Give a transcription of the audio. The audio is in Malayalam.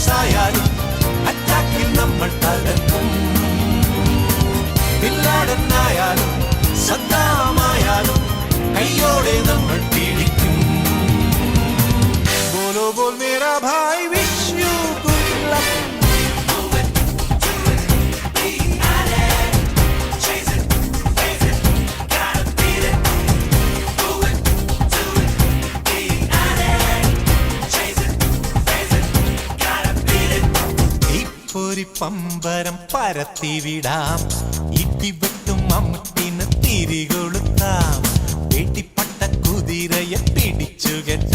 ബോസായാലും അറ്റാക്കിൽ നമ്മൾ തകർക്കും. ബില്ലാടനായാലും സദ്ദാമായാലും കയ്യോടെ നമ്മൾ പിടിക്കും. ബോലോ ബോൽ മേരാ ഭായ് വിഷ് യു ഗുഡ് ലക്ക്. ഒരു പമ്പരം പരത്തിവിടാം, ഇടിവെട്ടും മമ്മൂട്ടിന് തിരികൊളുത്താം.